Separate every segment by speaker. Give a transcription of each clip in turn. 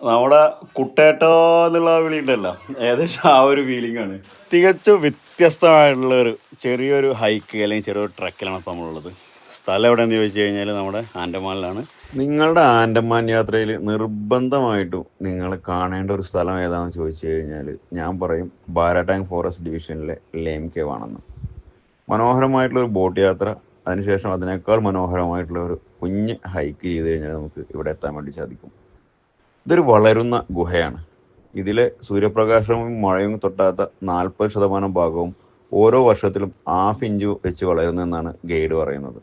Speaker 1: നമ്മുടെ കുട്ടേട്ടോ എന്നുള്ള ആ വിളി ഉണ്ടല്ലോ, ഏകദേശം ആ ഒരു ഫീലിംഗ് ആണ്. തികച്ചും വ്യത്യസ്തമായിട്ടുള്ള ഒരു ചെറിയൊരു ഹൈക്ക് അല്ലെങ്കിൽ ചെറിയൊരു ട്രക്കിലാണ് ഇപ്പം നമ്മളുള്ളത്. സ്ഥലം എവിടെയെന്ന് ചോദിച്ചു കഴിഞ്ഞാൽ നമ്മുടെ ആൻഡമാനിലാണ്. നിങ്ങളുടെ ആൻഡമാൻ യാത്രയിൽ നിർബന്ധമായിട്ടും നിങ്ങൾ കാണേണ്ട ഒരു സ്ഥലം ഏതാണെന്ന് ചോദിച്ചു കഴിഞ്ഞാൽ ഞാൻ പറയും ബാരാടാങ് ഫോറസ്റ്റ് ഡിവിഷനിലെ ലേം കേവ് ആണെന്ന്. മനോഹരമായിട്ടുള്ളൊരു ബോട്ട് യാത്ര, അതിനുശേഷം അതിനേക്കാൾ മനോഹരമായിട്ടുള്ള ഒരു കുഞ്ഞ് ഹൈക്ക് ചെയ്ത് കഴിഞ്ഞാൽ നമുക്ക് ഇവിടെ എത്താൻ വേണ്ടി സാധിക്കും. ഇതൊരു വളരുന്ന ഗുഹയാണ്. ഇതിലെ സൂര്യപ്രകാശവും മഴയും തൊട്ടാത്ത 40% ഭാഗവും ഓരോ വർഷത്തിലും ഹാഫ് ഇഞ്ച് വെച്ച് വളരുന്നെന്നാണ് ഗൈഡ് പറയുന്നത്.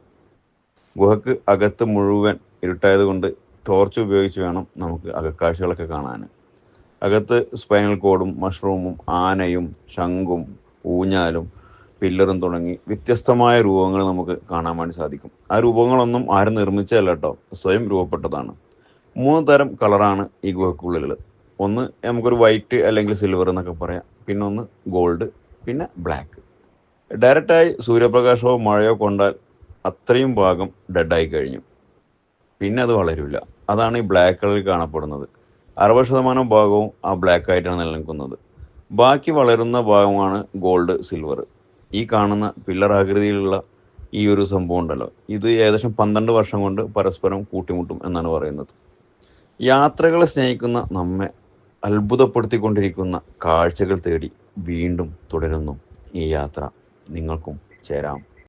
Speaker 1: ഗുഹയ്ക്ക് അകത്ത് മുഴുവൻ ഇരുട്ടായതുകൊണ്ട് ടോർച്ച് ഉപയോഗിച്ച് വേണം നമുക്ക് അകക്കാഴ്ചകളൊക്കെ കാണാൻ. അകത്ത് സ്പൈനൽ കോഡും മഷ്റൂമും ആനയും ശംഖും ഊഞ്ഞാലും പില്ലറും തുടങ്ങി വ്യത്യസ്തമായ രൂപങ്ങൾ നമുക്ക് കാണാൻ വേണ്ടി സാധിക്കും. ആ രൂപങ്ങളൊന്നും ആരും നിർമ്മിച്ചതല്ല കേട്ടോ, സ്വയം രൂപപ്പെട്ടതാണ്. 3 തരം കളറാണ് ഈ ഗുഹയ്ക്കുള്ളിലുള്ളത്. ഒന്ന് നമുക്കൊരു വൈറ്റ് അല്ലെങ്കിൽ സിൽവർ എന്നൊക്കെ പറയാം, പിന്നെ ഒന്ന് ഗോൾഡ്, പിന്നെ ബ്ലാക്ക്. ഡയറക്റ്റായി സൂര്യപ്രകാശമോ മഴയോ കൊണ്ടാൽ അത്രയും ഭാഗം ഡെഡായി കഴിഞ്ഞു, പിന്നെ അത് വളരില്ല. അതാണ് ഈ ബ്ലാക്ക് കളറിൽ കാണപ്പെടുന്നത്. 60% ഭാഗവും ആ ബ്ലാക്ക് ആയിട്ടാണ് നിലനിൽക്കുന്നത്. ബാക്കി വളരുന്ന ഭാഗമാണ് ഗോൾഡ്, സിൽവർ. ഈ കാണുന്ന പില്ലർ ആകൃതിയിലുള്ള ഈ ഒരു സംഭവം ഉണ്ടല്ലോ, ഇത് ഏകദേശം 12 വർഷം കൊണ്ട് പരസ്പരം കൂട്ടിമുട്ടും എന്നാണ് പറയുന്നത്. യാത്രകളെ സ്നേഹിക്കുന്ന നമ്മെ അത്ഭുതപ്പെടുത്തിക്കൊണ്ടിരിക്കുന്ന കാഴ്ചകൾ തേടി വീണ്ടും തുടരുന്നു ഈ യാത്ര. നിങ്ങൾക്കും ചേരാം.